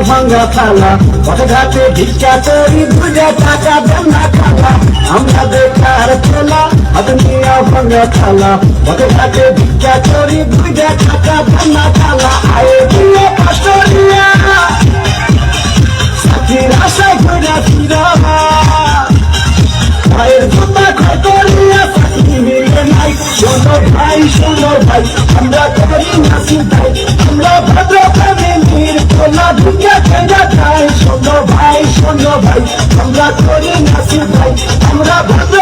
ভাঙ্গা থালা পথে ঘাটে ভিক্ষা করি বুঝে টাকা দেন না খালা আমরা বেকার ছেলা হাত নিয়ে ভাঙ্গা থালা পথে ঘাটে ভিক্ষা করি বুঝে টাকা দেন না খালা আয়ে দিয়ে পাশরিয়া সাথীর আশায় ঘুরে ফিরা ভাইয়ের জুতা খতরিয়া সাথী মিলে নাই শোনো ভাই আমরা করি নাসি ভাই আমরা ভদ্র ফ্যামিলির কোলা ঢুকে খেজা খাই শোনো ভাই আমরা করি নাসি ভাই আমরা ভদ্র